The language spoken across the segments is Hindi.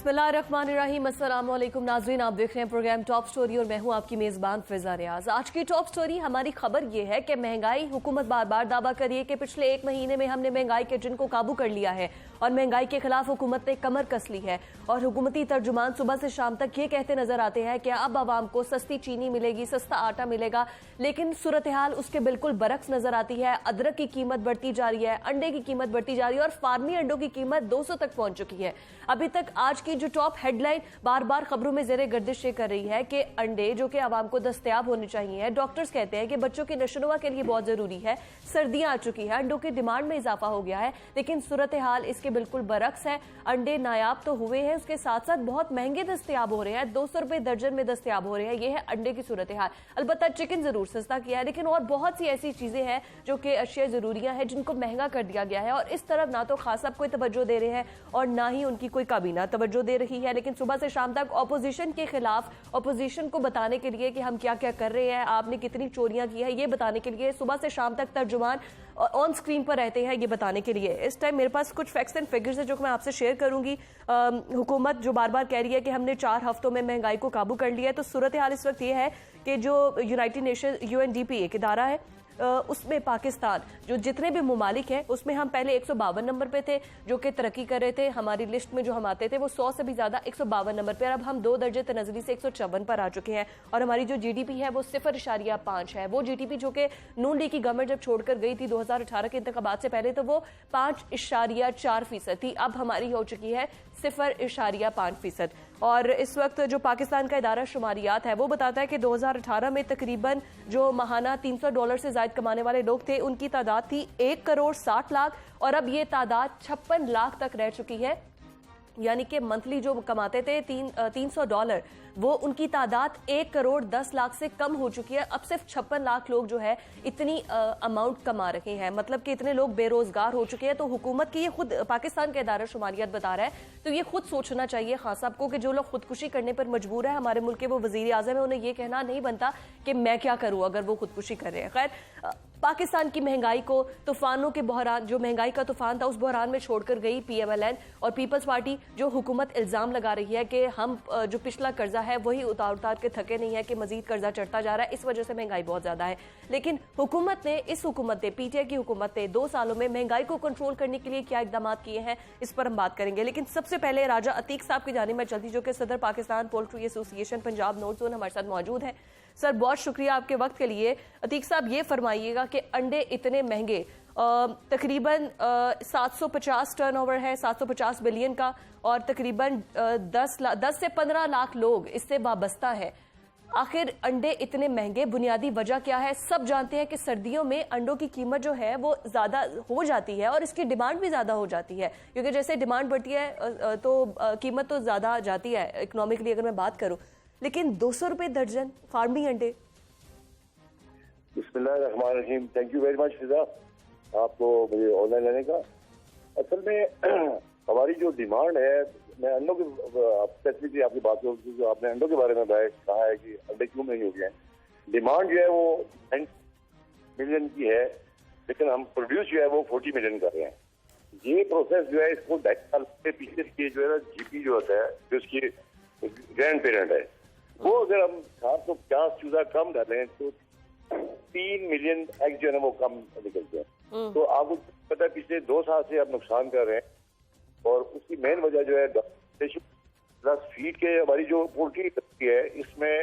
बिस्मिल्लाहिर्रहमानिर्रहीम। अस्सलाम वालेकुम नाज़रीन, आप देख रहे हैं प्रोग्राम टॉप स्टोरी और मैं हूं आपकी मेज़बान फिजा रियाज। आज की टॉप स्टोरी हमारी खबर यह है कि महंगाई, हुकूमत बार बार दावा कर रही है कि पिछले एक महीने में हमने महंगाई के जिन को काबू कर लिया है और महंगाई के खिलाफ हुकूमत ने कमर कस ली है। और हुकूमती तर्जुमान सुबह से शाम तक ये कहते नजर आते हैं कि अब आवाम को सस्ती चीनी मिलेगी, सस्ता आटा मिलेगा, लेकिन सूरत हाल उसके बिल्कुल बरक्स नजर आती है। अदरक की कीमत बढ़ती जा रही है, अंडे की कीमत बढ़ती जा रही है और फार्मी अंडों की कीमत 200 तक पहुंच चुकी है। अभी तक आज की जो टॉप हेडलाइन बार बार खबरों में जेरे गर्दिश ये कर रही है कि अंडे जो कि आवाम को दस्तयाब होने चाहिए, डॉक्टर्स कहते हैं कि बच्चों की नशोनुमा के लिए बहुत जरूरी है। सर्दियां आ चुकी है, अंडों की डिमांड में इजाफा हो गया है, लेकिन सूरत हाल इसके बिल्कुल बरक्स है। अंडे नायाब तो हुए हैं, उसके साथ साथ बहुत महंगे दस्तयाब हो रहे हैं, 200 रुपए दर्जन में दस्तयाब हो रहे हैं। यह है अंडे की सूरत हाल। अलबत्ता चिकन जरूर सस्ता किया है, लेकिन और बहुत सी ऐसी चीजें हैं जो कि अशिया जरूरियां हैं जिनको महंगा कर दिया गया है। और इस तरफ ना तो खास कोई तवज्जो दे रहे हैं और ना ही उनकी कोई काबीना तवज्जो दे रही है। लेकिन सुबह से शाम तक ऑपोजिशन के खिलाफ, ऑपोजिशन को बताने के लिए कि हम क्या क्या कर रहे हैं, आपने कितनी चोरियां की है, ये बताने के लिए सुबह से शाम तक तर्जुमान ऑन स्क्रीन पर रहते हैं, ये बताने के लिए। इस टाइम मेरे पास कुछ फैक्ट्स एंड फिगर्स है जो मैं आपसे शेयर करूंगी। हुकूमत जो बार बार कह रही है कि हमने 4 हफ्तों में महंगाई को काबू कर लिया है, तो सूरत हाल इस वक्त ये है कि जो यूनाइटेड नेशन UNDP एक इदारा है, उसमें पाकिस्तान जो जितने भी मुमालिक हैं उसमें हम पहले 152 नंबर पे थे जो कि तरक्की कर रहे थे। हमारी लिस्ट में जो हम आते थे वो 100 से भी ज्यादा 152 नंबर पे, अब हम 2 दर्जे तनज़ली से 154 पर आ चुके हैं। और हमारी जो GDP है वो 0.5 है। वो GDP जो कि नून लीग की गवर्नमेंट जब छोड़कर गई थी 2018 के इंतखाबात से पहले, तो वो 5.4% थी। अब हमारी हो चुकी है 0.5%। और इस वक्त जो पाकिस्तान का इदारा शुमारियात है वो बताता है कि 2018 में तकरीबन जो माहाना $300 से ज्यादा कमाने वाले लोग थे उनकी तादाद थी 1,60,00,000 और अब ये तादाद 56 लाख तक रह चुकी है। यानी कि मंथली जो कमाते थे $300, वो उनकी तादाद 1,10,00,000 से कम हो चुकी है। अब सिर्फ 56 लाख लोग जो है इतनी अमाउंट कमा रहे हैं, मतलब कि इतने लोग बेरोजगार हो चुके हैं। तो हुकूमत की ये खुद पाकिस्तान का इदारा शुमारियात बता रहा है, तो ये खुद सोचना चाहिए खान साहब को कि जो लोग खुदकुशी करने पर मजबूर है, हमारे मुल्क के वो वजीर आजम है, उन्हें ये कहना नहीं बनता कि मैं क्या करूं अगर वो खुदकुशी कर रहे हैं। खैर, पाकिस्तान की महंगाई को, तूफानों के बहरान, जो महंगाई का तूफान था उस बहरान में छोड़कर गई PMLN और पीपल्स पार्टी, जो हुकूमत इल्जाम लगा रही है कि हम जो पिछला कर्जा है वही उतार उतार के थके नहीं है, कि मजीद कर्जा चढ़ता जा रहा है, इस वजह से महंगाई बहुत ज्यादा है। लेकिन हुकूमत ने, इस हुकूमत ने, PTI की हुकूमत ने 2 सालों में महंगाई को कंट्रोल करने के लिए क्या इकदाम किए हैं, इस पर हम बात करेंगे। लेकिन सबसे पहले राजा अतीक साहब की जानिब में चलती, जो कि सदर Pakistan poultry association Punjab north zone हमारे साथ मौजूद है। सर, बहुत शुक्रिया आपके वक्त के लिए। अतीक साहब, ये फरमाइएगा कि अंडे इतने महंगे, तकरीबन 750 टर्नओवर है, 750 बिलियन का, और तकरीबन 10 से 15 लाख लोग इससे वाबस्ता है। आखिर अंडे इतने महंगे, बुनियादी वजह क्या है? सब जानते हैं कि सर्दियों में अंडों की कीमत जो है वो ज्यादा हो जाती है और इसकी डिमांड भी ज्यादा हो जाती है, क्योंकि जैसे डिमांड बढ़ती है तो कीमत तो ज्यादा जाती है इकोनॉमिकली अगर मैं बात करूं। लेकिन 200 रुपए दर्जन फार्मी अंडे। बिस्मिल्लाहिर्रहमानिर्रहीम। थैंक यू वेरी मच फिजा, आपको मुझे ऑनलाइन लेने का। असल में हमारी जो डिमांड है, मैं अंडों की स्पेसिफिकली आपकी बात करूँ, जो आपने अंडों के बारे में कहा है कि अंडे क्यों नहीं हो गए हैं, डिमांड जो है वो 10 मिलियन की है, लेकिन हम प्रोड्यूस जो है वो 40 मिलियन कर रहे हैं। ये प्रोसेस जो है इसको 2 साल के पीछे की जो है ना GP जो होता है, जो उसकी ग्रैंड पेरेंट है, वो अगर हम 750 चूजा कम डालें तो 3 मिलियन एग जो है ना वो कम निकलते हैं। तो आपको पता है पिछले 2 साल से आप नुकसान कर रहे हैं, और उसकी मेन वजह जो है प्लस फीड के, हमारी जो पोल्ट्री है इसमें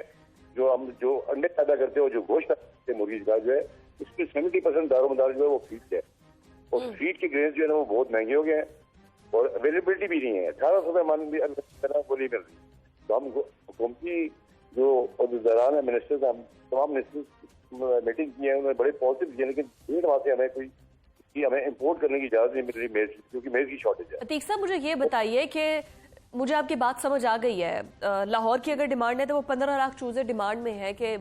जो अंडे पैदा करते हैं और जो गोश्त करते हैं मुर्गी का, जो है उसके 70% दारोमदार जो है वो फीड है, और फीड के ग्रेन्स जो है ना वो बहुत महंगे हो गए हैं और अवेलेबिलिटी भी नहीं है। 1800 रुपये मान भी बोली मिल रही। तो हम हुकूमती जो दौरान है मिनिस्टर्स, हम तमाम मिनिस्टर्स मीटिंग की है, उन्होंने बड़े पॉजिटिव दिए, लेकिन डेढ़ वहां से हमें कोई हमें इंपोर्ट करने की इजाजत नहीं मिल रही मेज, क्योंकि मेज की शॉर्टेज है। अतीक साहब, मुझे ये बताइए कि मुझे आपकी बात समझ आ गई है, लाहौर की अगर डिमांड है तो वो 15 लाख चूजे डिमांड में है कि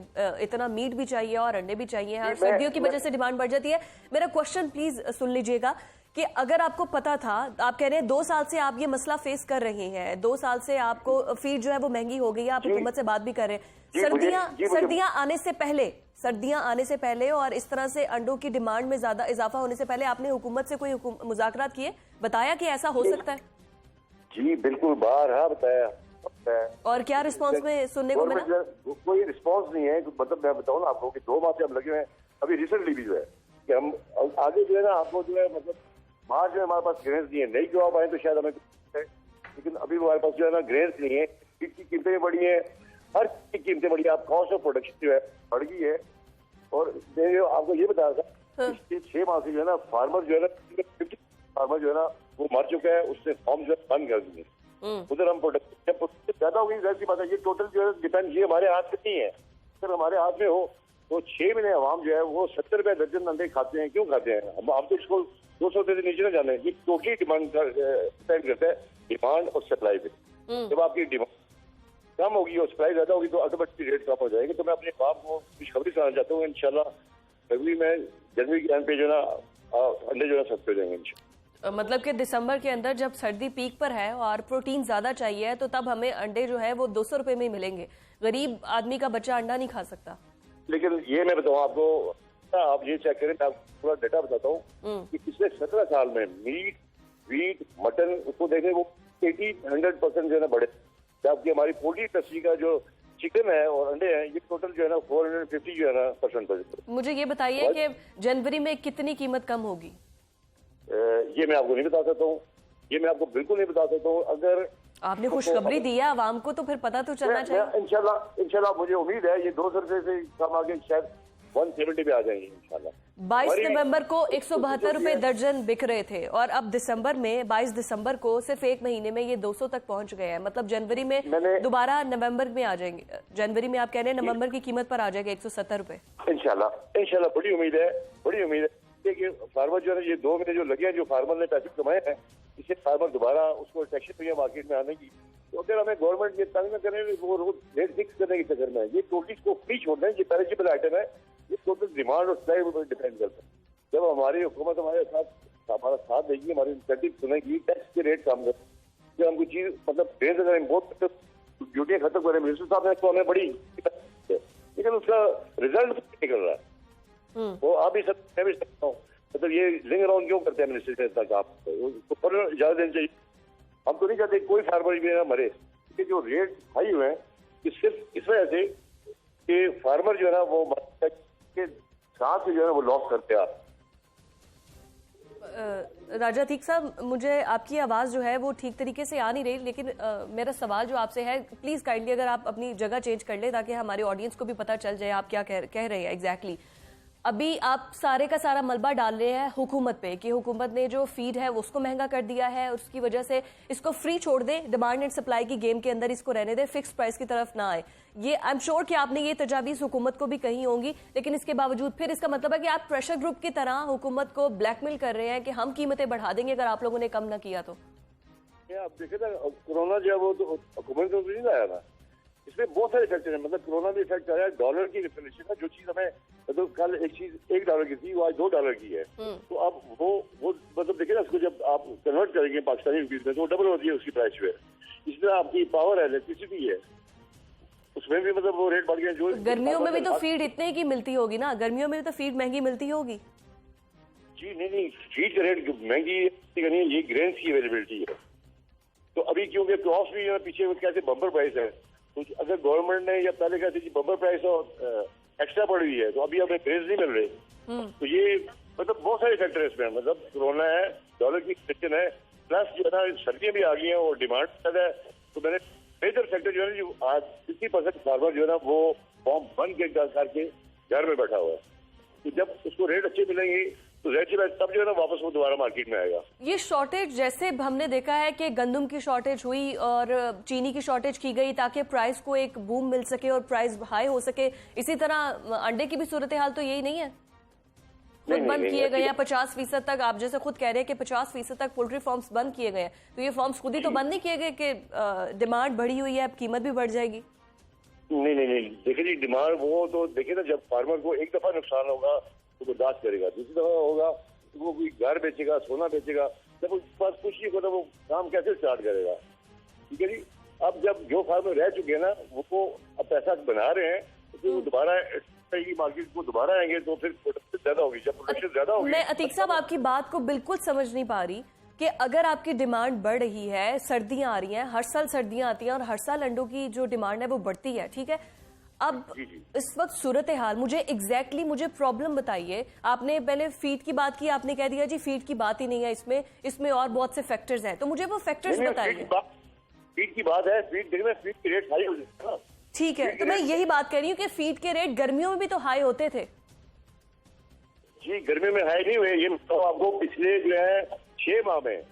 इतना मीट भी चाहिए और अंडे भी चाहिए, और सर्दियों की वजह से डिमांड बढ़ जाती है। मेरा क्वेश्चन प्लीज सुन लीजिएगा कि अगर आपको पता था, आप कह रहे हैं 2 साल से आप ये मसला फेस कर रहे हैं, 2 साल से आपको फीड जो है वो महंगी हो गई है, आप हुकूमत से बात भी कर रहे हैं, सर्दियां आने से पहले और इस तरह से अंडों की डिमांड में ज्यादा इजाफा होने से पहले आपने हुकूमत से कोई मुज़ाकरात किए, बताया कि ऐसा हो सकता है? जी बिल्कुल, बारहा बताया। और क्या रिस्पांस में सुनने को मिला? कोई रिस्पांस नहीं है। मतलब मैं बताऊँ ना आपको कि 2 माह से हम लगे हुए हैं। अभी रिसेंटली भी जो है कि हम आगे जो है ना, आपको जो है मतलब मार्च में हमारे पास ग्रेन्स नहीं है। नई जॉब आए तो शायद हमें, लेकिन अभी हमारे पास जो है ना ग्रेन्स नहीं है। फीड की कीमतें बढ़ी है, हर चीज की कीमतें बढ़ी है। आप कॉस्ट ऑफ प्रोडक्शन जो है बढ़ गई है। और मैं आपको ये बता रहा था, पिछले 6 माह से जो है ना फार्मर जो है ना 50 फार्मर जो है ना वो मर चुका है। उसने फॉर्म जो है बंद कर दिए। उधर हम प्रोडक्शन ज्यादा हो गई, वैसी बात है। ये टोटल जो है डिपेंड, ये हमारे हाथ में नहीं है। अगर हमारे हाथ में हो तो 6 महीने आवाम जो है वो 70 रुपए दर्जन अंडे खाते हैं। क्यों खाते हैं? हम तो इसको 200 रुपए से नीचे ना जाने। ये टोटली डिमांड डिपेंड करता है, डिमांड और सप्लाई पे। जब आपकी डिमांड कम होगी और सप्लाई ज्यादा होगी तो ऑटोमेटिकली रेट कम हो जाएगी। तो मैं अपने बाप को खुशखबरी सुनाना चाहता हूँ, इंशाल्लाह फरवरी में, जनवरी के एंड पे जो है ना अंडे जो है सस्ते हो जाएंगे इंशाल्लाह। मतलब कि दिसंबर के अंदर जब सर्दी पीक पर है और प्रोटीन ज्यादा चाहिए तो तब हमें अंडे जो है वो 200 रुपए में ही मिलेंगे। गरीब आदमी का बच्चा अंडा नहीं खा सकता। लेकिन ये मैं बताऊँ आपको, आप ये चेक करें, मैं आपको पूरा डेटा बताता हूँ कि पिछले 17 साल में मीट, वीट, मटन उसको देखें वो 80-100% जो है ना बढ़े। जबकि हमारी पोल्ट्री इंडस्ट्री का जो चिकन है और अंडे हैं, ये टोटल जो है ना 450 जो है ना %। मुझे ये बताइए कि जनवरी में कितनी कीमत कम होगी? ये मैं आपको नहीं बता सकता हूँ। ये मैं आपको बिल्कुल नहीं बता सकता हूँ। अगर आपने खुशखबरी दी है आवाम को तो फिर पता तो चलना चाहिए। इंशाल्लाह मुझे उम्मीद है ये 200 रुपए से कम आगे शायद 170 पे आ जाएंगे इंशाल्लाह। 22 नवंबर को 172 रुपए दर्जन बिक रहे थे और अब दिसंबर में 22 दिसंबर को सिर्फ 1 महीने में ये 200 तक पहुंच गए हैं। मतलब जनवरी में दोबारा नवंबर में आ जाएंगे। जनवरी में आप कह रहे हैं नवंबर की कीमत पर आ जाएगा 170 रुपए। इंशाल्लाह बड़ी उम्मीद है, बड़ी उम्मीद है कि फार्मर जो है ये 2 महीने जो लगे हैं, जो फार्मर ने पैसे कमाए हैं, इसे फार्मर दोबारा उसको टैक्स पे मार्केट में आने की। तो अगर हमें गवर्नमेंट ये तंग न करे वो रेट फिक्स करने के चक्कर में, ये टोटली को फ्री छोड़ दें। ये पेरिशेबल आइटम है, ये टोटल डिमांड और सप्लाई पर डिपेंड करता है। जब हमारी हुकूमत हमारा साथ देगी, हमारी इंसेंटिव सुनेगी, टैक्स के रेट कम कर, जब हम कोई चीज मतलब ट्रेन अगर इम्पोर्ट ड्यूटियाँ खत्म करें, मिनिस्टर साहब ने तो हमें बड़ी, लेकिन उसका रिजल्ट निकल रहा है। वो आप भी सब, मैं भी सकता हूँ। मतलब ये लिंग अराउंड क्यों करते हैं मिनिस्टर से तक? आप उसको इजाजत देनी चाहिए। हम तो नहीं चाहते कोई फार्मर भी ना मरे, क्योंकि जो रेट हाई हुए हैं कि सिर्फ इस वजह से कि फार्मर जो है ना वो के साथ जो है ना वो लॉस करते हैं। राजा अतीक साहब, मुझे आपकी आवाज़ जो है वो ठीक तरीके से आ नहीं रही, लेकिन मेरा सवाल जो आपसे है, प्लीज़ काइंडली अगर आप अपनी जगह चेंज कर ले ताकि हमारे ऑडियंस को भी पता चल जाए आप क्या कह रहे हैं एग्जैक्टली। अभी आप सारे का सारा मलबा डाल रहे हैं हुकूमत पे कि हुकूमत ने जो फीड है उसको महंगा कर दिया है, उसकी वजह से इसको फ्री छोड़ दे, डिमांड एंड सप्लाई की गेम के अंदर इसको रहने दे, फिक्स प्राइस की तरफ ना आए। ये आई एम श्योर कि आपने ये तजावीज़ हुकूमत को भी कही होंगी, लेकिन इसके बावजूद फिर इसका मतलब है कि आप प्रेशर ग्रुप की तरह हुकूमत को ब्लैकमेल कर रहे हैं कि हम कीमतें बढ़ा देंगे अगर आप लोगों ने कम ना किया तो। आप देखे ना, कोरोना जो है वो तो हुकूमत को नहीं लाया था। इसमें बहुत सारे फैक्टर हैं। मतलब कोरोना भी इफेक्ट आया, डॉलर की रिफ्लेशन है। जो चीज हमें मतलब कल एक चीज $1 की थी वो आज $2 की है। तो अब वो मतलब देखिए ना, उसको जब आप कन्वर्ट करेंगे पाकिस्तानी रुपीज में तो वो डबल होती है उसकी प्राइस जो है। इस तरह आपकी पावर है, इलेक्ट्रिसिटी है, उसमें भी मतलब वो रेट बढ़ गया। जो गर्मियों में भी तो फीड इतने की मिलती होगी ना, गर्मियों में भी तो फीड महंगी मिलती होगी। जी नहीं, फीड का रेट महंगी नहीं, ये ग्रेन्स की अवेलेबिलिटी है। तो अभी क्योंकि क्रॉप्स भी पीछे कैसे बम्पर प्राइस है, तो अगर गवर्नमेंट ने या पहले कहते कि बम्पर प्राइस और एक्स्ट्रा पड़ हुई है तो अभी हमें ग्रेन्स नहीं मिल रहे। तो ये मतलब बहुत सारे फैक्टर है इसमें। मतलब कोरोना है, डॉलर की सिचुएशन है, प्लस जो है ना सर्दियां भी आ गई हैं और डिमांड ज्यादा है। तो मैंने मेजर फैक्टर जो है ना, जो आज 50% फार्मर जो है ना वो फॉर्म बंद करके घर में बैठा हुआ है। तो जब उसको रेट अच्छे मिलेंगे तो तब जो है ना वापस वो दोबारा मार्केट में आएगा। ये शॉर्टेज जैसे हमने देखा है कि गंदम की शॉर्टेज हुई और चीनी की शॉर्टेज की गई ताकि प्राइस को एक बूम मिल सके और प्राइस हाई हो सके, इसी तरह अंडे की भी सूरत हाल तो यही नहीं है? खुद बंद किए गए हैं 50% तक। आप जैसे खुद कह रहे हैं कि 50% तक पोल्ट्री फार्म्स बंद किए गए हैं, तो ये फार्म्स खुद ही तो बंद नहीं किए गए कि डिमांड बढ़ी हुई है अब कीमत भी बढ़ जाएगी? नहीं, देखिए जी, डिमांड वो तो देखिए ना, जब फार्मर को एक दफा नुकसान होगा तो बर्दाश्त करेगा, दूसरी दफा होगा तो वो कोई घर बेचेगा, सोना बेचेगा, जब उसके पास कुछ नहीं होता वो काम कैसे स्टार्ट करेगा? ठीक है जी। अब जब जो फार्मर रह चुके हैं ना वो अब पैसा बना रहे हैं तो दोबारा मार्केट को दोबारा आएंगे तो फिर प्रोडक्शन ज्यादा होगी। जब प्रोडक्शन ज्यादा होगी। मैं अतीक साहब आपकी बात को बिल्कुल समझ नहीं पा रही। कि अगर आपकी डिमांड बढ़ रही है, सर्दियां आ रही हैं, हर साल सर्दियां आती हैं और हर साल अंडों की जो डिमांड है वो बढ़ती है, ठीक है। अब इस वक्त सूरत हाल मुझे एग्जैक्टली प्रॉब्लम बताइए। आपने पहले फीड की बात की, आपने कह दिया जी फीड की बात ही नहीं है इसमें और बहुत से फैक्टर्स हैं, तो मुझे वो फैक्टर्स बताइए। फीड की बात है, फीड के रेट हाई हो जाते हैं। ठीक है, तो मैं यही बात कर रही हूँ कि फीड के रेट गर्मियों में भी तो हाई होते थे। जी, गर्मियों में हाई नहीं हुए, ये तो आपको पिछले जो है 6 माह में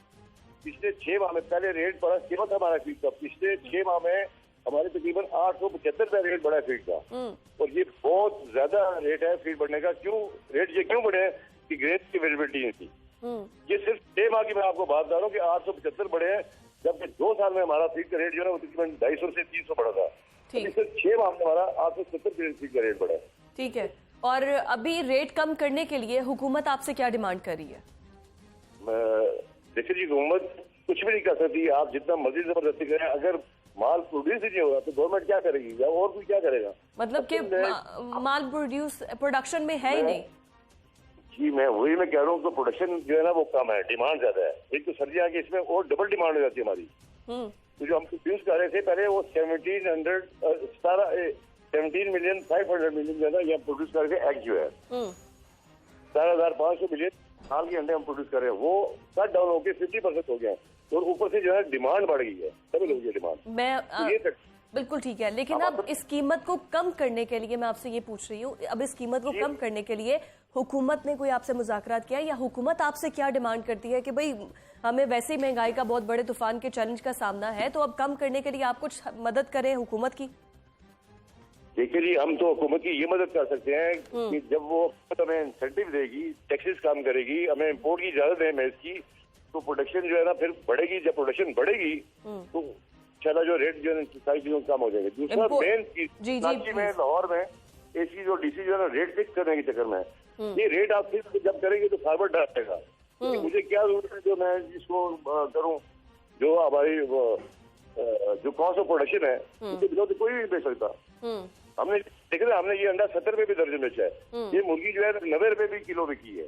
पहले रेट बढ़ा, सेवा था हमारा फीड का, पिछले 6 माह में हमारे तकरीबन 875 रुपए रेट बढ़ा है फीड का। और ये बहुत ज्यादा रेट है फीड बढ़ने का। क्यों रेट ये क्यों बढ़े हैं कि ग्रेन की अवेलेबिलिटी नहीं थी। ये सिर्फ 6 माह की मैं आपको बात बता रहा हूँ कि 875 बढ़े हैं, जबकि 2 साल में हमारा फीड का रेट जो है वो तकरीबन 250 से 300 बढ़ा था। सिर्फ 6 माह में हमारा 870 फीड का रेट बढ़ा है। ठीक है, और अभी रेट कम करने के लिए हुकूमत आपसे क्या डिमांड कर रही है? देखिए जी, हुकूमत कुछ भी नहीं कर सकती, आप जितना मर्जी जबरदस्ती करें, अगर माल प्रोड्यूस ही नहीं होगा तो गवर्नमेंट क्या करेगी या और कोई क्या करेगा? मतलब कि माल प्रोडक्शन में है ही नहीं। जी, मैं कह रहा हूँ तो प्रोडक्शन जो है ना वो कम है, डिमांड ज्यादा है। एक तो सर्दियाँ आगे इसमें और डबल डिमांड हो जाती है हमारी। तो जो हम प्रोड्यूस कर रहे थे पहले वो 17,500,000 जो है ना ये प्रोड्यूस कर रहे थे, एग जो है 17,500 मिलियन साल के अंडे हम प्रोड्यूस कर रहे हैं, वो कट डाउन होकर 50% हो गया है। और ऊपर से जो है डिमांड बढ़ गई है, डबल हो गई डिमांड। मैं बिल्कुल ठीक है, लेकिन अब इस कीमत को कम करने के लिए मैं आपसे ये पूछ रही हूँ, अब इस कीमत को कम करने के लिए हुकूमत ने कोई आपसे मुज़ाकरात किया या हुकूमत आपसे क्या डिमांड करती है कि भाई हमें वैसे ही महंगाई का बहुत बड़े तूफान के चैलेंज का सामना है, तो अब कम करने के लिए आप कुछ मदद करें हुकूमत की? देखिए जी, हम तो हुकूमत की ये मदद कर सकते हैं कि जब वो हमें इंसेंटिव देगी, टैक्सेस कम करेगी, हमें इम्पोर्ट की इजाजत है मैच की, तो प्रोडक्शन जो है ना फिर बढ़ेगी। जब प्रोडक्शन बढ़ेगी तो चला जो रेट जो है सारी चीजों कम हो जाएंगे। दूसरा मेन चीज कराची में, लाहौर में एसी जो डीसी जो है ना रेट फिक्स करने के चक्कर में ये रेट आप फिक्स जब करेंगे तो फार्मर डर जाएगा। मुझे क्या जरूरत है जो मैं इसको करूँ, जो हमारी जो कॉस्ट ऑफ प्रोडक्शन है उसके बिना तो कोई नहीं बेच सकता। हमने देख रहे हमने ये अंडा 70 रुपए भी दर्जन बेचा है, ये मुर्गी जो है 90 रुपए भी किलो बिकी है।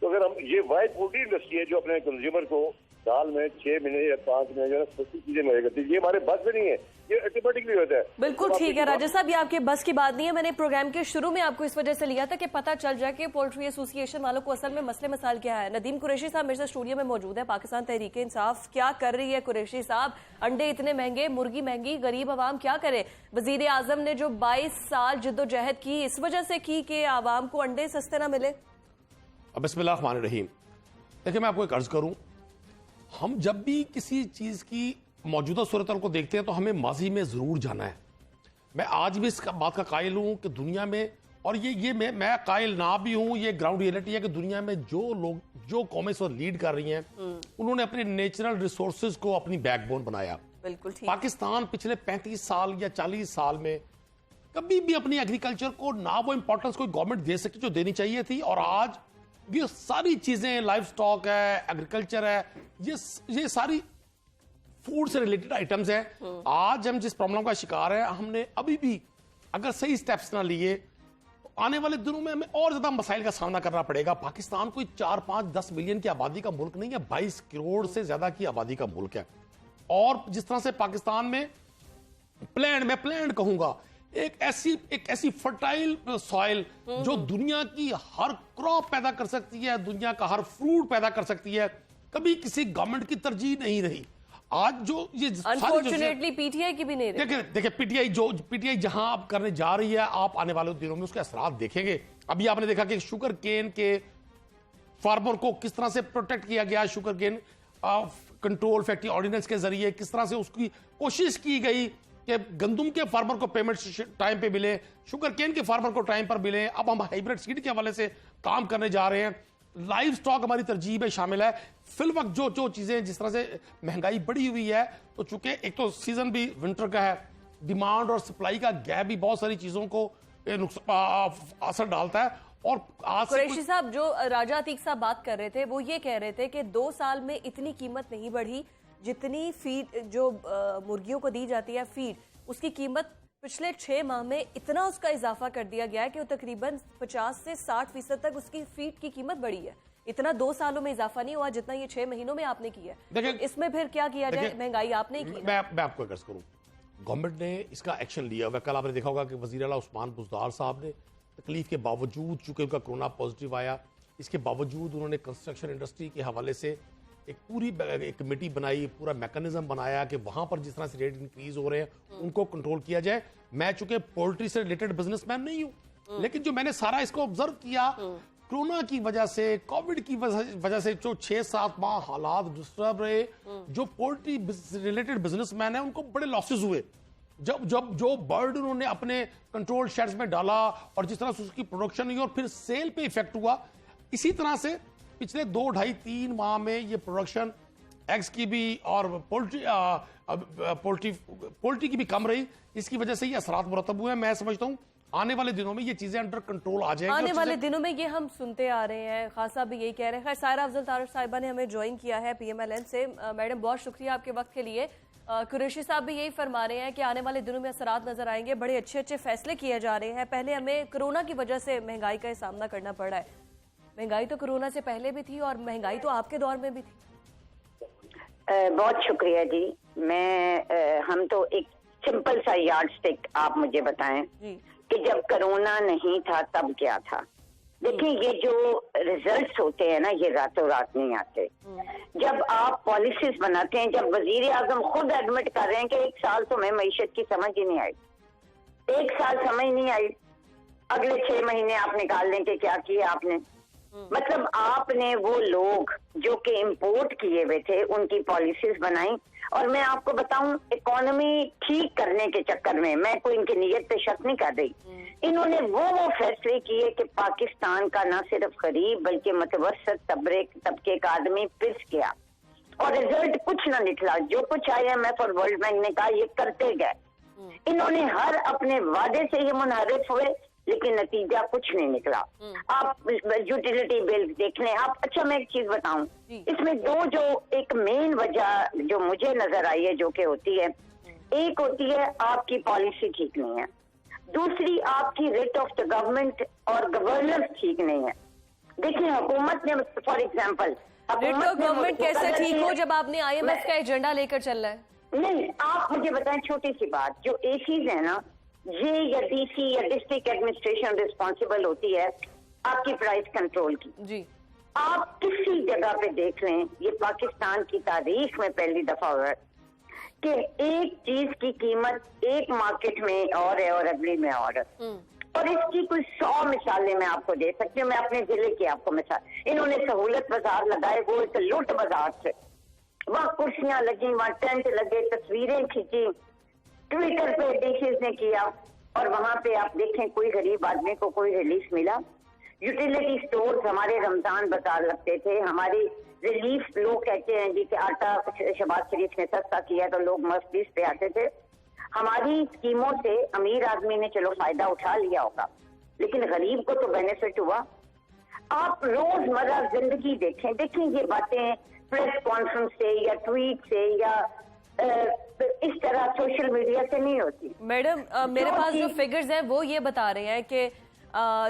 तो अगर हम ये वाइड पोल्ट्री इंडस्ट्री है जो अपने कंज्यूमर को साल में 6 महीने या 5 महीने जो है सस्ती चीजें मिलेगी, करती है, ये हमारे बस में नहीं है, ये ऑटोमेटिकली होता है। बिल्कुल ठीक है राजा साहब, ये आपके बस की बात नहीं है। मैंने प्रोग्राम के शुरू में आपको इस वजह से लिया था कि पता चल जाए कि पोल्ट्री एसोसिएशन वालों को असल में मसले मसाइल क्या है। नदीम कुरैशी साहब मेरे साथ स्टूडियो में मौजूद है। पाकिस्तान तहरीक इंसाफ क्या कर रही है कुरैशी साहब? अंडे इतने महंगे, मुर्गी महंगी, गरीब आवाम क्या करे? वजीर आजम ने जो 22 साल जिद्दोजहद की इस वजह से की कि आवाम को अंडे सस्ते ना मिले। बिस्मिल्लाहिर्रहमानिर्रहीम। देखिए, मैं आपको एक अर्ज करूं, हम जब भी किसी चीज की मौजूदा सूरत को देखते हैं तो हमें माजी में जरूर जाना है। मैं आज भी इस बात का कायल हूं कि दुनिया में, और ये मैं कायल ना भी हूं, ये ग्राउंड रियलिटी है कि दुनिया में जो लोग, जो कौमें इस वक्त लीड कर रही हैं, उन्होंने अपने नेचुरल रिसोर्सेज को अपनी बैकबोन बनाया। बिल्कुल ठीक। पाकिस्तान पिछले 35 साल या 40 साल में कभी भी अपनी एग्रीकल्चर को ना वो इंपॉर्टेंस कोई गवर्नमेंट दे सकी जो देनी चाहिए थी, और आज ये सारी चीजें, लाइफ स्टॉक है, एग्रीकल्चर है, ये सारी फूड से रिलेटेड आइटम्स हैं। आज हम जिस प्रॉब्लम का शिकार है, हमने अभी भी अगर सही स्टेप्स ना लिए तो आने वाले दिनों में हमें और ज्यादा मसाइल का सामना करना पड़ेगा। पाकिस्तान कोई 4, 5, 10 मिलियन की आबादी का मुल्क नहीं है, 22 करोड़ से ज्यादा की आबादी का मुल्क है। और जिस तरह से पाकिस्तान में प्लैंड कहूंगा, एक ऐसी फर्टाइल सॉइल जो दुनिया की हर क्रॉप पैदा कर सकती है, दुनिया का हर फ्रूट पैदा कर सकती है, कभी किसी गवर्नमेंट की तरजीह नहीं रही। आज जो ये अनफॉर्चुनेटली पीटीआई की भी नहीं रही। देखिए पीटीआई जहां आप करने जा रही है, आप आने वाले दिनों में उसके असरात देखेंगे। अभी आपने देखा कि शुगर केन के फार्मर को किस तरह से प्रोटेक्ट किया गया, sugar cane control factory ordinance के जरिए किस तरह से उसकी कोशिश की गई कि गंदुम के फार्मर को पेमेंट टाइम पे मिले, शुगर केन के फार्मर को टाइम पर मिले। अब हम हाइब्रिड सीड के हवाले से काम करने जा रहे हैं। लाइव स्टॉक हमारी तरजीह में शामिल है। फिल वक्त जो चीजें, जिस तरह से महंगाई बढ़ी हुई है, तो चूंकि एक तो सीजन भी विंटर का है, डिमांड और सप्लाई का गैप भी बहुत सारी चीजों को असर डालता है। और कुरैशी साहब, जो राजा अतीक साहब बात कर रहे थे, वो ये कह रहे थे कि 2 साल में इतनी कीमत नहीं बढ़ी जितनी फीड जो मुर्गियों को दी जाती है फीड, उसकी कीमत पिछले 6 माह में इतना उसका इजाफा कर दिया गया है कि वो तकरीबन 50 से 60% तक उसकी फीड की कीमत बढ़ी है। इतना 2 सालों में इजाफा नहीं हुआ जितना ये 6 महीनों में आपने किया है। देखिए, तो इसमें फिर क्या किया जाए? महंगाई आपने ही की। मैं आपको अर्ज करूं, गवर्नमेंट ने इसका एक्शन लिया हुआ। कल आपने देखा होगा कि वजीर आला उस्मान बुज़दार साहब ने तकलीफ के बावजूद, चूंकि उनका कोरोना पॉजिटिव आया, इसके बावजूद उन्होंने कंस्ट्रक्शन इंडस्ट्री के हवाले से एक पूरी एक कमेटी बनाई, पूरा मैकेनिज्म बनाया कि वहां पर जिस तरह से रेट इंक्रीज हो रहे हैं उनको कंट्रोल किया जाए। मैं चूंकि पोल्ट्री से रिलेटेड बिजनेसमैन नहीं हूं, लेकिन जो मैंने सारा इसको ऑब्जर्व किया, कोरोना की वजह से, कोविड की वजह से जो 6-7 माह हालात डिस्टर्ब रहे, जो पोल्ट्री रिलेटेड बिजनेसमैन है उनको बड़े लॉसेस हुए। जब जो बर्ड उन्होंने अपने कंट्रोल शेड्स में डाला और जिस तरह से उसकी प्रोडक्शन हुई और फिर सेल पे इफेक्ट हुआ, इसी तरह से पिछले 2, 2.5, 3 माह में ये प्रोडक्शन एग्स की भी और पोल्ट्री की भी कम रही। इसकी वजह से ये असरात मुरतब हुए हैं। मैं समझता हूँ आने वाले दिनों में ये चीजें अंडर कंट्रोल आ जाएंगी। आने वाले दिनों में ये हम सुनते आ रहे हैं, खान साहब भी यही कह रहे हैं। खैर, सायरा अफजल तारड़ साहिबा ने हमें ज्वाइन किया है PMLN से। मैडम, बहुत शुक्रिया आपके वक्त के लिए। कुरैशी साहब भी यही फरमा रहे हैं कि आने वाले दिनों में असरात नजर आएंगे, बड़े अच्छे अच्छे फैसले किए जा रहे हैं। पहले हमें कोरोना की वजह से महंगाई का सामना करना पड़ा है। महंगाई तो कोरोना से पहले भी थी और महंगाई तो आपके दौर में भी थी। बहुत शुक्रिया जी। हम तो एक सिंपल सा यार्ड स्टिक आप मुझे बताएं कि जब कोरोना नहीं था तब क्या था। देखिए, ये जो रिजल्ट्स होते हैं ना, ये रातों रात नहीं आते। जब आप पॉलिसीज बनाते हैं, जब वजीर आजम खुद एडमिट कर रहे हैं कि 1 साल तो मैं मईशत की समझ ही नहीं आई, 1 साल समझ नहीं आई, अगले 6 महीने आप निकाल लें कि क्या किया आपने। मतलब आपने वो लोग जो कि इंपोर्ट किए हुए थे उनकी पॉलिसीज बनाई। और मैं आपको बताऊं, इकोनॉमी ठीक करने के चक्कर में, मैं कोई इनकी नीयत पे शक नहीं कर रही, इन्होंने वो फैसले किए कि पाकिस्तान का ना सिर्फ गरीब बल्कि मुतवस्सित तबके का आदमी पिस गया और रिजल्ट कुछ ना निकला। जो कुछ IMF और वर्ल्ड बैंक ने कहा ये करते गए। इन्होंने हर अपने वादे से ही मुनहरिफ हुए, लेकिन नतीजा कुछ नहीं निकला। आप यूटिलिटी बिल देख लें आप। अच्छा, मैं एक चीज बताऊं, इसमें जो एक मेन वजह जो मुझे नजर आई है जो कि होती है, एक होती है आपकी पॉलिसी ठीक नहीं है, दूसरी आपकी रेट ऑफ द गवर्नमेंट और गवर्नेंस ठीक नहीं है। देखिए, हुकूमत ने for example rate of government कैसे ठीक हो जब आपने IMF का एजेंडा लेकर चल रहा है? नहीं, आप मुझे बताएं, छोटी सी बात, जो एसीज है ना, ये या DC या डिस्ट्रिक्ट एडमिनिस्ट्रेशन रिस्पॉन्सिबल होती है आपकी प्राइस कंट्रोल की। जी, आप किसी जगह पे देख लें, ये पाकिस्तान की तारीख में पहली दफा हुआ है कि एक चीज की कीमत एक मार्केट में और है और अगली में और है। और इसकी कुछ 100 मिसालें मैं आपको दे सकती हूँ। मैं अपने जिले की आपको मिसाल, इन्होंने सहूलत बाजार लगाए, वो एक लुट बाजार से, वहाँ कुर्सियां लगी, वहाँ टेंट लगे, तस्वीरें खींची, ट्विटर पे डिशेज ने किया, और वहां पे आप देखें कोई गरीब आदमी को कोई रिलीफ मिला। यूटिलिटी स्टोर्स हमारे रमजान बाजार लगते थे, हमारी रिलीफ, लोग कहते हैं जी कि आटा शहबाज शरीफ ने सस्ता किया तो लोग मस्जिद पे आते थे। हमारी स्कीमों से अमीर आदमी ने चलो फायदा उठा लिया होगा, लेकिन गरीब को तो बेनिफिट हुआ। आप रोजमर्रा जिंदगी देखें ये बातें प्रेस कॉन्फ्रेंस से या ट्वीट से या इस तरह सोशल मीडिया से नहीं होती। मैडम, मेरे पास जो फिगर्स हैं वो ये बता रहे हैं कि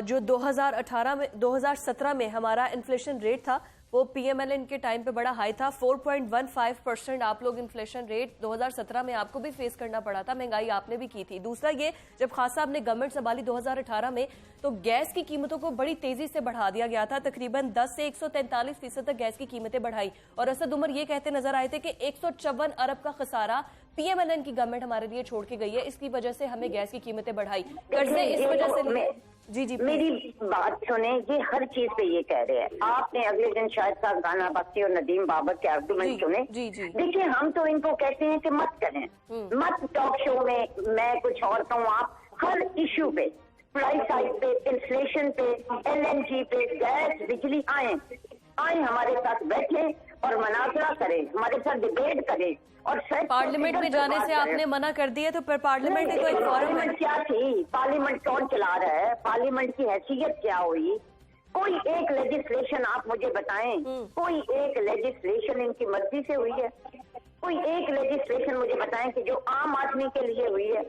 जो 2017 में हमारा इन्फ्लेशन रेट था वो PMLN के टाइम पे बड़ा हाई था, 4.15% आप लोग इन्फ्लेशन रेट 2017 में आपको भी फेस करना पड़ा था, महंगाई आपने भी की थी। दूसरा ये, जब खान साहब ने गवर्नमेंट संभाली 2018 में, तो गैस की कीमतों को बड़ी तेजी से बढ़ा दिया गया था, तकरीबन 10 से 143% तक गैस की कीमतें बढ़ाई। और असद उमर ये कहते नजर आए थे कि 154 अरब का खसारा PMLN की गवर्नमेंट हमारे लिए छोड़ के गई है, इसकी वजह से हमें गैस की कीमतें बढ़ाई, कर्जे इस वजह से। जी, मेरी बात सुने, ये हर चीज पे ये कह रहे हैं। आपने अगले दिन शायद साहब गाना बख्शी और नदीम बाबर के आर्गुमेंट सुने। देखिए, हम तो इनको कहते हैं कि मत करें, मत टॉक शो में मैं कुछ और कहूँ। आप हर इश्यू पे, प्राइस हाइक पे, इन्फ्लेशन पे, LNG पे, गैस, बिजली, आए हमारे साथ बैठे और मुनाजरा करें, हमारे साथ डिबेट करें। और पार्लियामेंट में जाने से आपने मना कर दिया, तो फिर पार्लियामेंट तो एक पार्लियामेंट क्या थी? पार्लियामेंट कौन चला रहा है? पार्लियामेंट की हैसियत क्या हुई? कोई एक लेजिस्लेशन आप मुझे बताएं, कोई एक लेजिस्लेशन इनकी मर्जी से हुई है? कोई एक लेजिस्लेशन मुझे बताएं कि जो आम आदमी के लिए हुई है?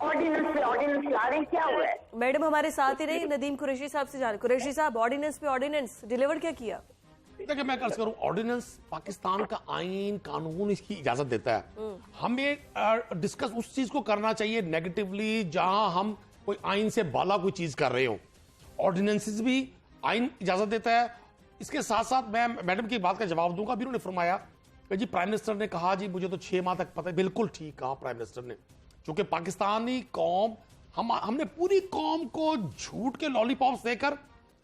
ऑर्डिनेंस पे ऑर्डिनेंस ला रहे हैं, क्या हुआ है? मैडम हमारे साथ ही नहीं, नदीम कुरैशी साहब से जान। कुरैशी साहब, ऑर्डिनेंस पे ऑर्डिनेंस डिलीवर क्या किया? देखिए, मैं कर्ज करूं, ऑर्डिनेंस पाकिस्तान का आईन कानून इसकी इजाजत देता है। हमें डिस्कस उस चीज को करना चाहिए नेगेटिवली जहां हम कोई आईन से बाला कोई चीज कर रहे हो। ऑर्डिनेंसेस भी आईन इजाजत देता है। इसके साथ साथ मैं मैडम की बात का जवाब दूंगा। अभी उन्होंने फरमाया कि जी प्राइम मिनिस्टर ने कहा जी मुझे तो 6 माह तक पता है। बिल्कुल ठीक कहा प्राइम मिनिस्टर ने, क्योंकि पाकिस्तानी कौम, हमने पूरी कौम को झूठ के लॉलीपॉप्स देकर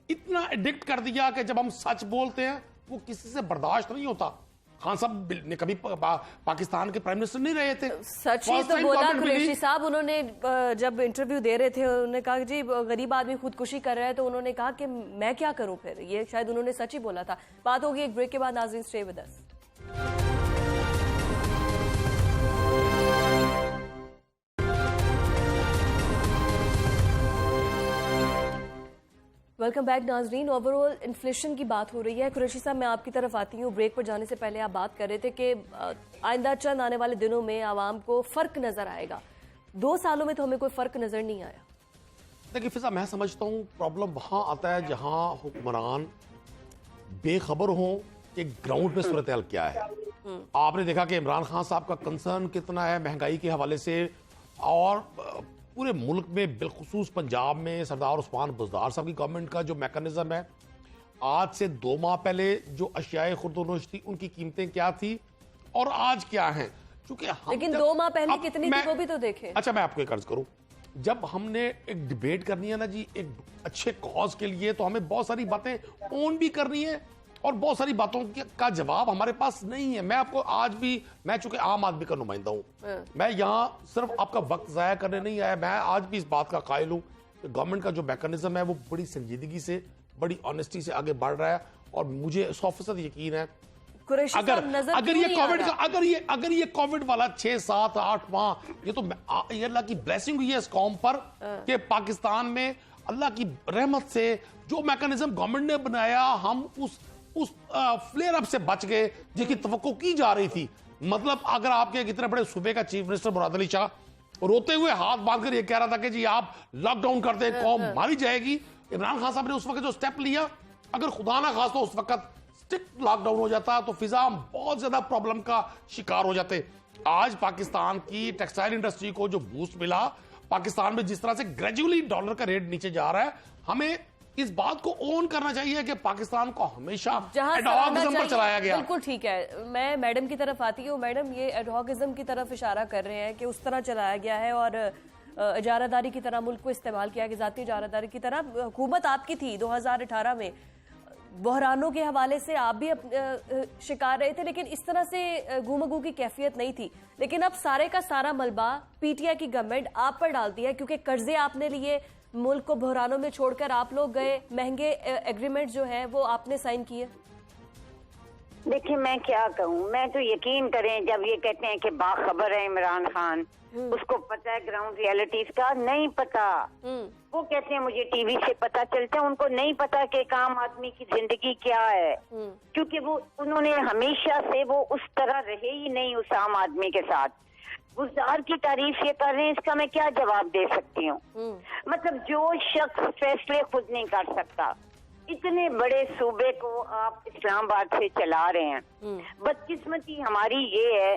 इतना एडिक्ट कर दिया कि जब हम सच बोलते हैं वो किसी से बर्दाश्त नहीं होता। खान साहब ने कभी पाकिस्तान के प्राइम मिनिस्टर नहीं रहे थे। सच ही तो बोला कुरैशी साहब। उन्होंने जब इंटरव्यू दे रहे थे उन्होंने कहा जी गरीब आदमी खुदकुशी कर रहा है, तो उन्होंने कहा कि मैं क्या करूं फिर। ये शायद उन्होंने सच ही बोला था। बात होगी एक ब्रेक के बाद। नाज़रीन stay with us. Welcome back नाजरीन। ओवरऑल इन्फ्लेशन की बात हो रही है। कुरैशी साहब, मैं आपकी तरफ आती हूँ। ब्रेक पर जाने से पहले आप बात कर रहे थे कि आइंदा चंद आने वाले दिनों में आवाम को फर्क नजर आएगा। 2 सालों में तो हमें कोई फर्क नजर नहीं आया। देखिए फिजा, मैं समझता हूँ प्रॉब्लम वहां आता है जहां हुक्मरान बेखबर हों कि ग्राउंड पे सूरत हाल क्या है। आपने देखा कि इमरान खान साहब का कंसर्न कितना है महंगाई के हवाले से, और पूरे मुल्क में बिलखुसूस पंजाब में सरदार उस्मान बुज़दार साहब की गवर्नमेंट का जो मैकेनिज्म है, आज से 2 माह पहले जो अशियाए खुर्द-ओ-नोश थी उनकी कीमतें क्या थी और आज क्या हैं। क्योंकि लेकिन 2 माह पहले कितनी थी वो भी तो देखें। अच्छा, मैं आपको एक अर्ज करूं, जब हमने एक डिबेट करनी है ना जी एक अच्छे कॉज के लिए, तो हमें बहुत सारी बातें ओन भी करनी है और बहुत सारी बातों का जवाब हमारे पास नहीं है। मैं आपको आज भी, मैं चूंकि आम आदमी का नुमाइंदा हूं, मैं यहाँ सिर्फ आपका वक्त जाया करने नहीं आया। मैं आज भी इस बात का कायल हूं कि गवर्नमेंट का जो मैकेनिज्म है वो बड़ी संजीदगी से, बड़ी ऑनेस्टी से आगे बढ़ रहा है और मुझे 100% यकीन है अगर ये कोविड वाला 6, 7, 8 माह, ये अल्लाह की ब्लेसिंग हुई है इस कौम पर कि पाकिस्तान में अल्लाह की रहमत से जो मैकेनिज्म गवर्नमेंट ने बनाया, हम उस फ्लेयर अप से बच गए जिसकी तवक्को की जा रही थी। मतलब अगर आपके इतने बड़े सूबे का चीफ मिनिस्टर मुराद अली शाह रोते हुए हाथ बांधकर ये कह रहा था कि जी आप लॉकडाउन कर दें, कौम मारी जाएगी, इमरान खान साहब ने उस वक्त जो स्टेप लिया, अगर खुदा ना खास तो उस वक्त स्ट्रिक्ट लॉकडाउन हो जाता तो फिजा हम बहुत ज्यादा प्रॉब्लम का शिकार हो जाते। आज पाकिस्तान की टेक्सटाइल इंडस्ट्री को जो बूस्ट मिला, पाकिस्तान में जिस तरह से ग्रेजुअली डॉलर का रेट नीचे जा रहा है, हमें इस बात को ओन करना चाहिए कि पाकिस्तान को हमेशा एडहॉकिज्म पर चलाया गया। बिल्कुल ठीक है। मैं मैडम की तरफ आती हूँ। मैडम, ये एडहॉकिज्म की तरफ इशारा कर रहे हैं कि उस तरह चलाया गया है और इजारादारी की तरह मुल्क को इस्तेमाल किया गया, जाती इजारादारी की तरह। हुकूमत आपकी थी 2018 में, बहरानों के हवाले से आप भी शिकार रहे थे, लेकिन इस तरह से गुमगू की कैफियत नहीं थी। लेकिन अब सारे का सारा मलबा पीटीआई की गवर्नमेंट आप पर डालती है, क्योंकि कर्जे आपने लिए, मुल्क को बहरानों में छोड़कर आप लोग गए, महंगे एग्रीमेंट जो है वो आपने साइन किए। देखिए मैं क्या कहूँ, मैं तो यकीन करें जब ये कहते हैं कि बाखबर है इमरान खान, उसको पता है ग्राउंड रियलिटीज का, नहीं पता। वो कहते हैं मुझे टीवी से पता चलता है, उनको नहीं पता कि एक आम आदमी की जिंदगी क्या है, क्योंकि वो उन्होंने हमेशा से वो उस तरह रहे ही नहीं उस आम आदमी के साथ। गुज़ार की तारीफ ये कर रहे हैं, इसका मैं क्या जवाब दे सकती हूँ। मतलब जो शख्स फैसले खुद नहीं कर सकता, इतने बड़े सूबे को आप इस्लामाबाद से चला रहे हैं। बदकिस्मती हमारी ये है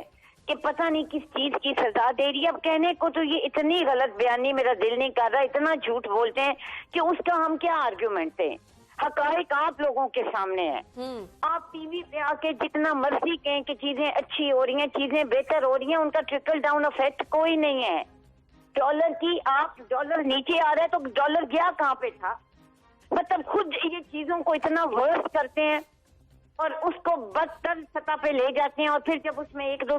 कि पता नहीं किस चीज की सजा दे रही है। अब कहने को तो ये इतनी गलत बयानी मेरा दिल नहीं कर रहा, इतना झूठ बोलते हैं कि उसका हम क्या आर्ग्यूमेंट दें। हकायक आप लोगों के सामने है। आप टीवी पे आके जितना मर्जी कहें कि चीजें अच्छी हो रही हैं, चीजें बेहतर हो रही हैं, उनका ट्रिकल डाउन इफेक्ट कोई नहीं है। डॉलर की आप डॉलर नीचे आ रहा है तो डॉलर गया कहाँ पे था। मतलब खुद ये चीजों को इतना वर्स करते हैं और उसको बदतर सतह पे ले जाते हैं, और फिर जब उसमें 1-2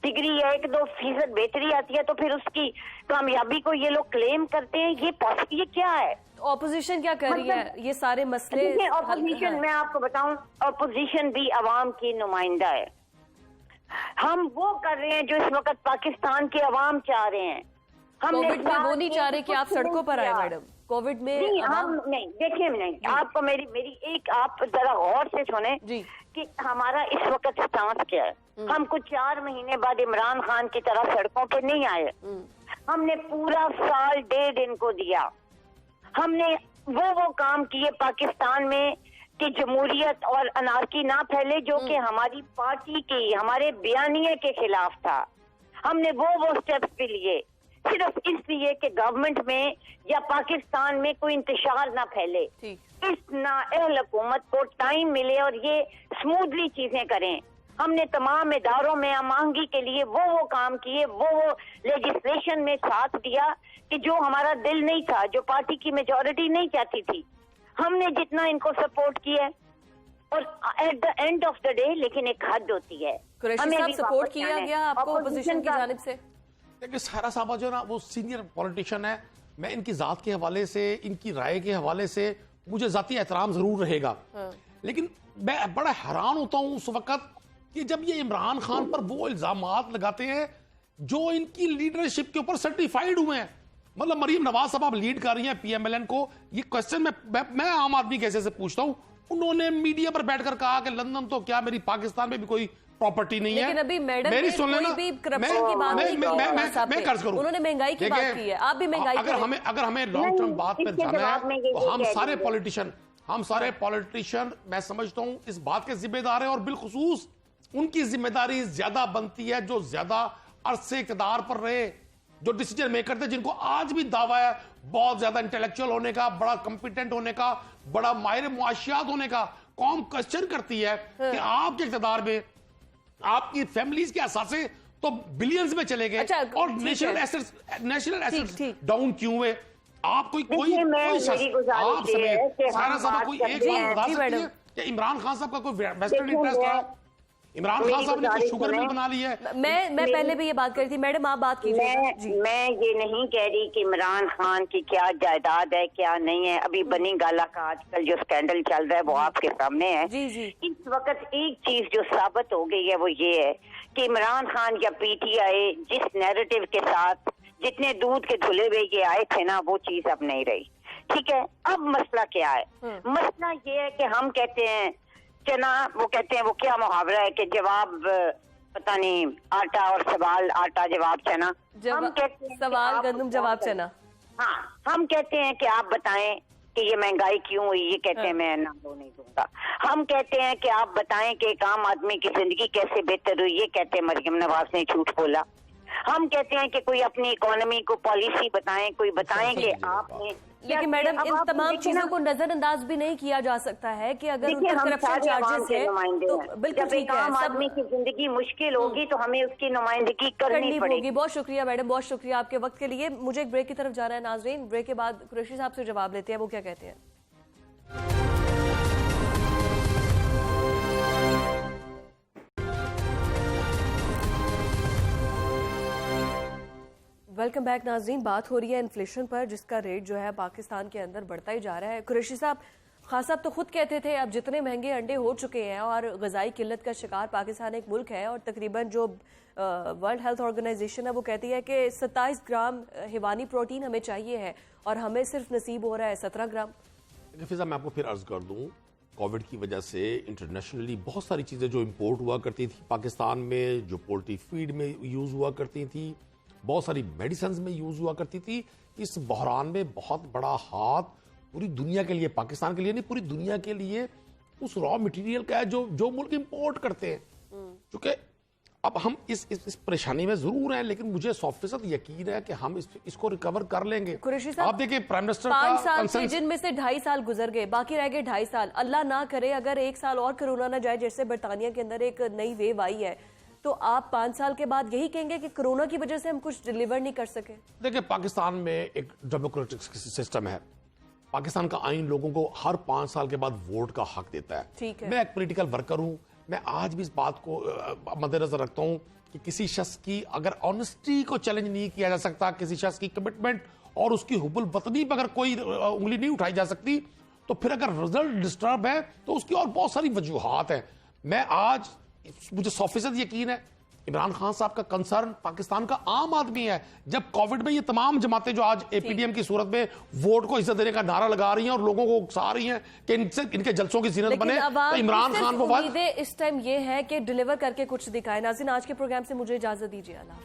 डिग्री या 1-2% बेहतरी आती है तो फिर उसकी कामयाबी को ये लोग क्लेम करते हैं। ये क्या है? ऑपोजिशन क्या कर रही है ये सारे मसले? ऑपोजिशन मैं आपको बताऊं, ऑपोजिशन भी अवाम की नुमाइंदा है। हम वो कर रहे हैं जो इस वक्त पाकिस्तान के अवाम चाह रहे हैं। कोविड में वो नहीं चाह रहे कि आप सड़कों पर आए मैडम। कोविड में नहीं, हम नहीं, देखिए नहीं, आपको मेरी एक आप जरा गौर से सुने कि हमारा इस वक्त स्टांस क्या है। हम कुछ 4 महीने बाद इमरान खान की तरह सड़कों पे नहीं आए। हमने पूरा साल 1.5 इनको दिया। हमने वो काम किए पाकिस्तान में कि जमहूरियत और अनारकी ना फैले, जो कि हमारी पार्टी की, हमारे बयानिए के खिलाफ था। हमने वो स्टेप्स भी लिए सिर्फ इसलिए कि गवर्नमेंट में या पाकिस्तान में कोई इंतशार ना फैले, इस नाअहल हुकूमत को टाइम मिले और ये स्मूथली चीजें करें। हमने तमाम इदारों में आमांगी के लिए वो काम किए, वो लेजिस्लेशन में साथ दिया कि जो हमारा दिल नहीं था, जो पार्टी की मेजॉरिटी नहीं चाहती थी, हमने जितना इनको सपोर्ट किया है। और at the end of the day लेकिन एक हद होती है, कुरैशी साहब सपोर्ट किया गया आपको अपोजिशन की जानिब से? देखिए सारा साहब जो ना वो सीनियर पॉलिटिशियन है, मैं इनकी जात के हवाले से, इनकी राय के हवाले से मुझे जाती एहतराम जरूर रहेगा, लेकिन मैं बड़ा हैरान होता हूं उस वक्त कि जब ये इमरान खान पर वो इल्जामात लगाते हैं जो इनकी लीडरशिप के ऊपर सर्टिफाइड हुए हैं। मतलब मरीम नवाज साहब आप लीड कर रही हैं पीएमएलएन को, ये क्वेश्चन मैं आम आदमी कैसे से पूछता हूं। उन्होंने मीडिया पर बैठकर कहा कि लंदन तो क्या मेरी पाकिस्तान में भी कोई प्रॉपर्टी नहीं है। लेकिन अभी मैडम मेरी सुन लेना, मैं कर्ज करूं, उन्होंने महंगाई की बात की है, आप भी महंगाई अगर हमें लॉन्ग टर्म बात पर जाना है तो हम सारे पॉलिटिशियन मैं समझता हूं इस बात के जिम्मेदार है, और बिलखुसूस उनकी जिम्मेदारी ज्यादा बनती है जो ज्यादा अरसे इक़्तिदार पर रहे, जो डिसीजन मेकर थे, जिनको आज भी दावा है बहुत ज्यादा इंटेलेक्चुअल होने का, बड़ा कॉम्पिटेंट होने का, बड़ा माहिर मुआशियात होने का। कौम क्वेश्चन करती है कि आपके इक़्तिदार में आपकी फैमिलीज के असासे तो बिलियंस में चले गए, और नेशनल एसेट्स डाउन क्यों हुए? आप कोई आप समेत सारा सब कोई एक बात बता सकती है कि इमरान खान साहब का कोई वेस्टेड इंटरेस्ट है? इमरान खान साहब ने कुछ शुगर मिल बना ली है। मैं पहले भी ये बात कर रही थी, मैडम आप बात कीजिए। मैं ये नहीं कह रही कि इमरान खान की क्या जायदाद है क्या नहीं है। अभी बनी गाला का आजकल जो स्कैंडल चल रहा है वो आपके सामने है। इस वक्त एक चीज जो साबित हो गई है वो ये है कि इमरान खान या पीटीआई जिस नैरेटिव के साथ जितने दूध के धुले हुए ये आए थे ना, वो चीज अब नहीं रही। ठीक है, अब मसला क्या है? मसला ये है कि हम कहते हैं चना, वो कहते हैं वो क्या मुहावरा है कि जवाब पता नहीं आटा और सवाल आटा जवाब चना। हम कहते हैं सवाल गंदम जवाब चना। हाँ, हम कहते हैं कि आप बताएं कि ये महंगाई क्यों हुई, ये कहते हैं मैं नाम नहीं दूंगा। हम कहते हैं कि आप बताएं कि एक आम आदमी की जिंदगी कैसे बेहतर हुई, ये कहते हैं मरियम नवाज ने झूठ बोला। हम कहते हैं कि कोई अपनी इकोनॉमी को पॉलिसी बताएं, कोई बताएं कि आपने। लेकिन मैडम इन तमाम चीजों को नजरअंदाज भी नहीं किया जा सकता है कि अगर उन पर करप्शन चार्जेस है तो बिल्कुल ठीक है। आम आदमी की जिंदगी मुश्किल होगी तो हमें उसकी नुमाइंदगी करनी पड़ेगी। बहुत शुक्रिया मैडम, बहुत शुक्रिया आपके वक्त के लिए। मुझे एक ब्रेक की तरफ जाना है नाजरीन, ब्रेक के बाद कुरैशी साहब से जवाब लेते हैं, वो क्या कहते हैं। वेलकम बैक नाजरीन। बात हो रही है इन्फ्लेशन पर, जिसका रेट जो है पाकिस्तान के अंदर बढ़ता ही जा रहा है। कुरैशी साहब, खान साहब तो खुद कहते थे अब जितने महंगे अंडे हो चुके हैं और ग़िज़ाई किल्लत का शिकार पाकिस्तान एक मुल्क है, और तकरीबन जो वर्ल्ड हेल्थ ऑर्गेनाइजेशन है वो कहती है कि 27 ग्राम हिवानी प्रोटीन हमें चाहिए है और हमें सिर्फ नसीब हो रहा है 17 ग्राम। फिजा मैं आपको फिर अर्ज कर दूं, कोविड की वजह से इंटरनेशनली बहुत सारी चीज़ें जो इम्पोर्ट हुआ करती थी पाकिस्तान में, जो पोल्ट्री फीड में यूज़ हुआ करती थी, बहुत सारी मेडिसिन में यूज हुआ करती थी, इस बहरान में बहुत बड़ा हाथ पूरी दुनिया के लिए, पाकिस्तान के लिए नहीं पूरी दुनिया के लिए उस रॉ मटेरियल का है जो मुल्क इंपोर्ट करते हैं। क्योंकि अब हम इस परेशानी में जरूर हैं, लेकिन मुझे 100% यकीन है कि हम इसको रिकवर कर लेंगे। आप देखिए प्राइम मिनिस्टर 5 साल थे जिनमें से 2.5 साल गुजर गए, बाकी रह गए 2.5 साल। अल्लाह ना करे अगर 1 साल और कोरोना ना जाए, जैसे बरतानिया के अंदर एक नई वेव आई है, तो आप 5 साल के बाद यही कहेंगे कि कोरोना की वजह से हम कुछ डिलीवर नहीं कर सके? देखिए पाकिस्तान में एक डेमोक्रेटिक सिस्टम है। पाकिस्तान का आइन लोगों को हर 5 साल के बाद वोट का हक देता है। ठीक है। मैं एक पॉलिटिकल वर्कर हूं, मैं आज भी इस बात को मद्देनजर रखता हूं कि किसी शख्स की अगर ऑनेस्टी को चैलेंज नहीं किया जा सकता, किसी शख्स की कमिटमेंट और उसकी हुब्बुल वतनी पर अगर कोई उंगली नहीं उठाई जा सकती, तो फिर अगर रिजल्ट डिस्टर्ब है तो उसकी और बहुत सारी वजूहात हैं। मैं आज मुझे 100% यकीन है इमरान खान साहब का कंसर्न पाकिस्तान का आम आदमी है। जब कोविड में ये तमाम जमातें जो आज एपीडीएम की सूरत में वोट को इज्जत देने का नारा लगा रही हैं और लोगों को उकसा रही हैं कि इनके जलसों की जीनत बने, तो इमरान खान को इस टाइम ये है कि डिलीवर करके कुछ दिखाए। नाज़रीन, आज के प्रोग्राम से मुझे इजाजत दीजिए। अल्लाह।